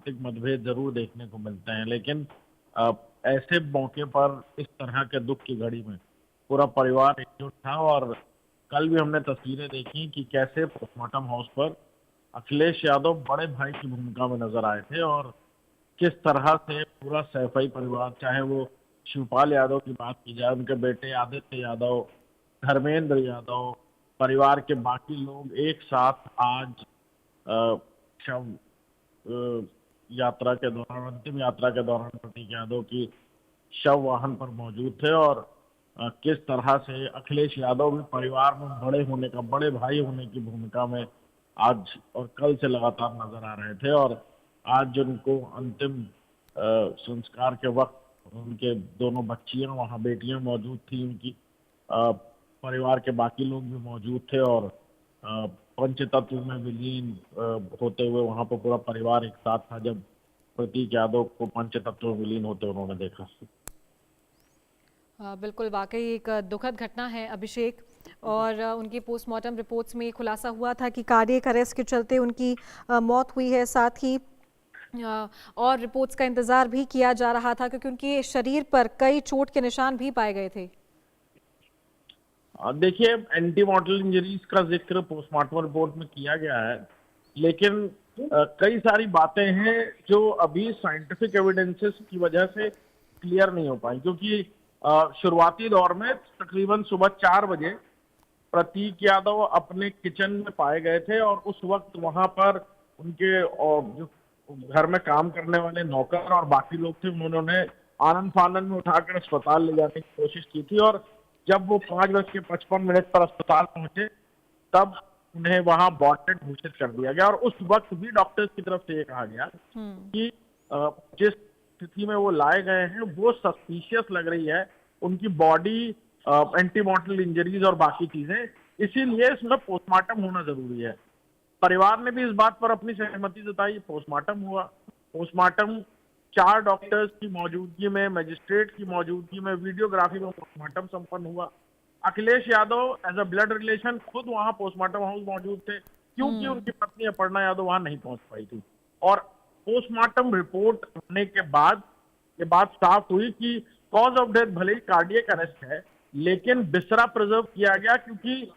सांस्कृतिक मतभेद जरूर देखने को मिलते हैं, लेकिन अ, ऐसे मौके पर इस तरह के दुख की घड़ी में पूरा परिवार एकजुट था। और कल भी हमने तस्वीरें देखी कि कैसे पोस्टमार्टम हाउस पर अखिलेश यादव बड़े भाई की भूमिका में नजर आए थे, और किस तरह से पूरा सैफई परिवार, चाहे वो शिवपाल यादव की बात की जाए, उनके बेटे आदित्य यादव, धर्मेंद्र यादव, परिवार के बाकी लोग एक साथ आज अ, शव यात्रा के दौरान, अंतिम यात्रा के दौरान प्रतीक यादव की शव वाहन पर मौजूद थे। और किस तरह से अखिलेश यादव भी परिवार में बड़े होने का, बड़े भाई होने की भूमिका में आज और कल से लगातार नजर आ रहे थे। और आज उनको अंतिम संस्कार के वक्त उनके दोनों बच्चियां वहां, बेटियां मौजूद थी उनकी, परिवार के बाकी लोग भी मौजूद थे। और पंचतत्व में विलीन होते हुए वहां पर पूरा परिवार एक साथ था जब प्रतीक यादव को पंचतत्व में विलीन होते उन्होंने देखा। बिल्कुल, वाकई एक दुखद घटना है अभिषेक। और उनकी पोस्टमार्टम रिपोर्ट्स में खुलासा हुआ था कि कार्डियक अरेस्ट के चलते उनकी मौत हुई है। साथ ही और रिपोर्ट्स का इंतजार भी किया जा रहा था क्योंकि उनके शरीर पर कई चोट के निशान भी पाए गए थे। देखिए, एंटी मॉर्टल इंजरीज का जिक्र पोस्टमार्टम रिपोर्ट में किया गया है, लेकिन कई सारी बातें हैं जो अभी साइंटिफिक एविडेंसेस की वजह से क्लियर नहीं हो पाई। क्योंकि शुरुआती दौर में तकरीबन सुबह 4 बजे प्रतीक यादव अपने किचन में पाए गए थे, और उस वक्त वहां पर उनके जो घर में काम करने वाले नौकर और बाकी लोग थे, उन्होंने आनंद फानन में उठाकर अस्पताल ले जाने की कोशिश की थी। और जब वो 5:55 पर अस्पताल पहुंचे, तब उन्हें वहां बॉट डेड घोषित कर दिया गया। और उस वक्त भी डॉक्टर्स की तरफ से ये कहा गया कि जिस स्थिति में वो लाए गए हैं वो सस्पिशियस लग रही है, उनकी बॉडी एंटी मॉर्टल इंजरीज और बाकी चीजें, इसीलिए इसमें पोस्टमार्टम होना जरूरी है। परिवार ने भी इस बात पर अपनी सहमति जताई। पोस्टमार्टम हुआ। पोस्टमार्टम 4 डॉक्टर्स की मौजूदगी में, मजिस्ट्रेट की मौजूदगी में, वीडियोग्राफी में पोस्टमार्टम संपन्न हुआ। Akhilesh Yadav as a blood relation खुद वहां पोस्टमार्टम हाउस मौजूद थे, क्योंकि उनकी पत्नी अपर्णा यादव वहां नहीं पहुंच पाई थी। और पोस्टमार्टम रिपोर्ट होने के बाद ये बात साफ हुई कि कॉज ऑफ डेथ भले ही कार्डियक अरेस्ट है, लेकिन बिस्रा प्रिजर्व किया गया, क्योंकि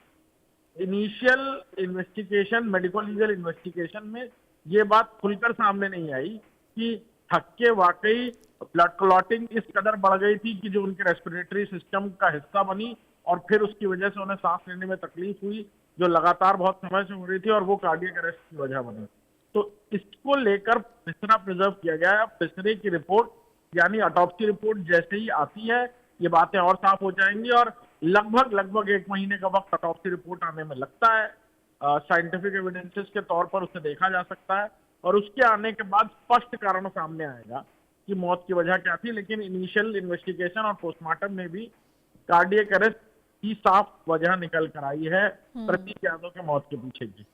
initial investigation, medical legal investigation में ये बात खुलकर सामने नहीं आई कि थक्के वाकई ब्लड क्लॉटिंग इस कदर बढ़ गई थी कि जो उनके रेस्पिरेटरी सिस्टम का हिस्सा बनी, और फिर उसकी वजह से उन्हें सांस लेने में तकलीफ हुई, जो लगातार बहुत समय से हो रही थी, और वो कार्डियक अरेस्ट की वजह बनी। तो इसको लेकर बिस्तरा प्रिजर्व किया गया है। बिस्तरे की रिपोर्ट यानी ऑटोप्सी रिपोर्ट जैसे ही आती है, ये बातें और साफ हो जाएंगी। और लगभग लगभग 1 महीने का वक्त ऑटोप्सी रिपोर्ट आने में लगता है। साइंटिफिक एविडेंसेस के तौर पर उसे देखा जा सकता है, और उसके आने के बाद स्पष्ट कारण सामने आएगा कि मौत की वजह क्या थी। लेकिन इनिशियल इन्वेस्टिगेशन और पोस्टमार्टम में भी कार्डियक अरेस्ट की साफ वजह निकल कर आई है प्रतीक यादव के मौत के पीछे की।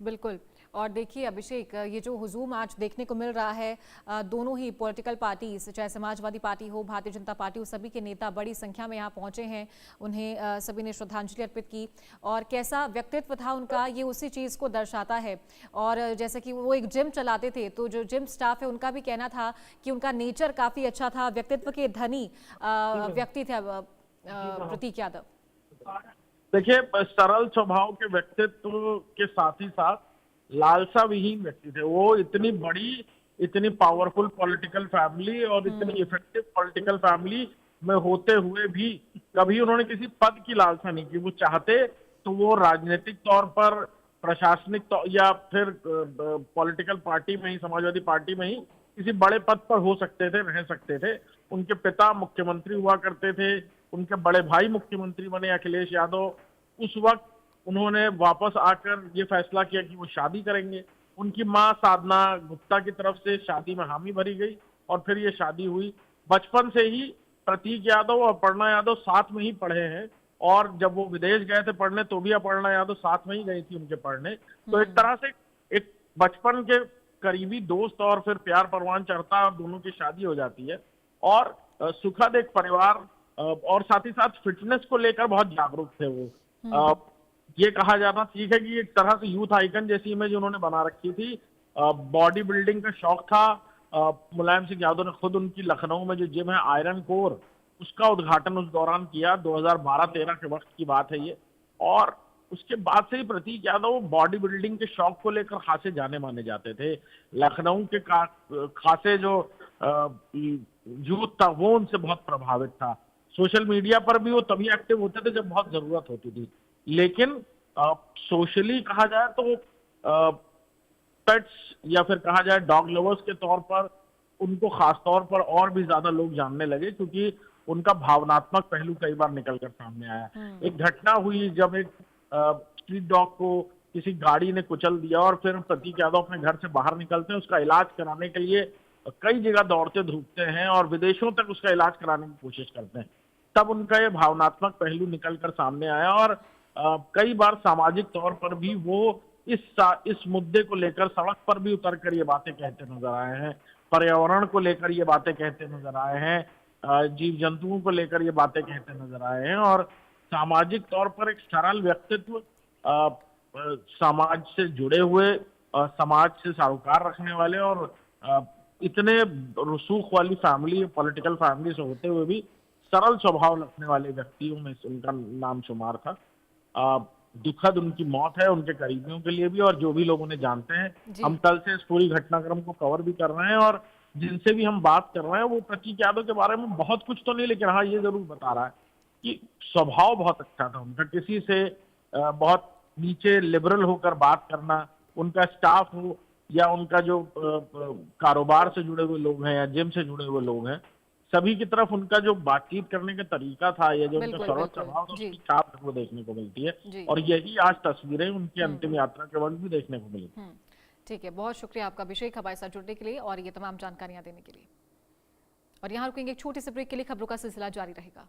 बिल्कुल। और देखिए अभिषेक, ये जो हुजूम आज देखने को मिल रहा है, दोनों ही पॉलिटिकल पार्टीज, चाहे समाजवादी पार्टी हो, भारतीय जनता पार्टी हो, सभी के नेता बड़ी संख्या में यहाँ पहुंचे हैं। उन्हें सभी ने श्रद्धांजलि अर्पित की। और कैसा व्यक्तित्व था उनका, ये उसी चीज़ को दर्शाता है। और जैसे कि वो एक जिम चलाते थे, तो जो जिम स्टाफ है उनका भी कहना था कि उनका नेचर काफ़ी अच्छा था, व्यक्तित्व के धनी व्यक्ति थे प्रतीक यादव। देखिए, सरल स्वभाव के व्यक्तित्व के साथ ही साथ लालसा विहीन व्यक्ति थे वो। इतनी बड़ी, इतनी पावरफुल पॉलिटिकल फैमिली और इतनी इफेक्टिव पॉलिटिकल फैमिली में होते हुए भी कभी उन्होंने किसी पद की लालसा नहीं की। वो चाहते तो वो राजनीतिक तौर पर, प्रशासनिक तौर, या फिर पॉलिटिकल पार्टी में ही, समाजवादी पार्टी में ही किसी बड़े पद पर हो सकते थे, रह सकते थे। उनके पिता मुख्यमंत्री हुआ करते थे, उनके बड़े भाई मुख्यमंत्री बने अखिलेश यादव। उस वक्त उन्होंने वापस आकर ये फैसला किया कि वो शादी करेंगे। उनकी मां साधना गुप्ता की तरफ से शादी में हामी भरी गई, और फिर ये शादी हुई। बचपन से ही प्रतीक यादव और अपर्णा यादव साथ में ही पढ़े हैं, और जब वो विदेश गए थे पढ़ने तो भी अपर्णा यादव साथ में ही गई थी उनके पढ़ने। तो एक तरह से एक बचपन के करीबी दोस्त, और फिर प्यार परवान चढ़ता है और दोनों की शादी हो जाती है। और सुखद एक परिवार, और साथ ही साथ फिटनेस को लेकर बहुत जागरूक थे वो। ये कहा जाना ठीक है कि एक तरह से यूथ आइकन जैसी इमेज उन्होंने बना रखी थी। बॉडी बिल्डिंग का शौक था। मुलायम सिंह यादव ने खुद उनकी लखनऊ में जो जिम है आयरन कोर, उसका उद्घाटन उस दौरान किया। 2012-13 के वक्त की बात है ये। और उसके बाद से ही प्रतीक यादव बॉडी बिल्डिंग के शौक को लेकर खासे जाने माने जाते थे। लखनऊ के खासे जो यूथ था वो उनसे बहुत प्रभावित था। सोशल मीडिया पर भी वो तभी एक्टिव होते थे जब बहुत जरूरत होती थी। लेकिन सोशली कहा जाए तो पेट्स या फिर कहा जाए डॉग लवर्स के तौर पर उनको खास तौर पर और भी ज्यादा लोग जानने लगे, क्योंकि उनका भावनात्मक पहलू कई बार निकल कर सामने आया। एक घटना हुई जब एक स्ट्रीट डॉग को किसी गाड़ी ने कुचल दिया और फिर प्रतीक यादव अपने घर से बाहर निकलते हैं, उसका इलाज कराने के लिए कई जगह दौड़ते धूपते हैं और विदेशों तक उसका इलाज कराने की कोशिश करते हैं। तब उनका ये भावनात्मक पहलू निकल कर सामने आया और कई बार सामाजिक तौर पर भी वो इस मुद्दे को लेकर सड़क पर भी उतर कर ये बातें कहते नजर आए हैं। पर्यावरण को लेकर ये बातें कहते नजर आए हैं। जीव जंतुओं को लेकर ये बातें कहते नजर आए हैं। और सामाजिक तौर पर एक सरल व्यक्तित्व, समाज से जुड़े हुए, समाज से सरोकार रखने वाले और इतने रसूख वाली फैमिली, पॉलिटिकल फैमिली से होते हुए भी सरल स्वभाव रखने वाले व्यक्तियों में से उनका नाम शुमार था। दुखद उनकी मौत है उनके करीबियों के लिए भी और जो भी लोग उन्हें जानते हैं। हम कल से इस पूरी घटनाक्रम को कवर भी कर रहे हैं और जिनसे भी हम बात कर रहे हैं वो प्रतीक यादव के बारे में बहुत कुछ तो नहीं, लेकिन हाँ ये जरूर बता रहा है कि स्वभाव बहुत अच्छा था उनका। किसी से बहुत नीचे लिबरल होकर बात करना, उनका स्टाफ हो या उनका जो कारोबार से जुड़े हुए लोग हैं या जिम से जुड़े हुए लोग हैं, सभी की तरफ उनका जो बातचीत करने का तरीका था या जो उनका सरल स्वभाव था, उसकी छाप वो देखने को मिलती है। और यही आज तस्वीरें उनकी अंतिम यात्रा के वक्त भी देखने को मिली। ठीक है, बहुत शुक्रिया आपका अभिषेक हमारे साथ जुड़ने के लिए और ये तमाम जानकारियां देने के लिए। और यहाँ रुकेंगे एक छोटे से ब्रेक के लिए, खबरों का सिलसिला जारी रहेगा।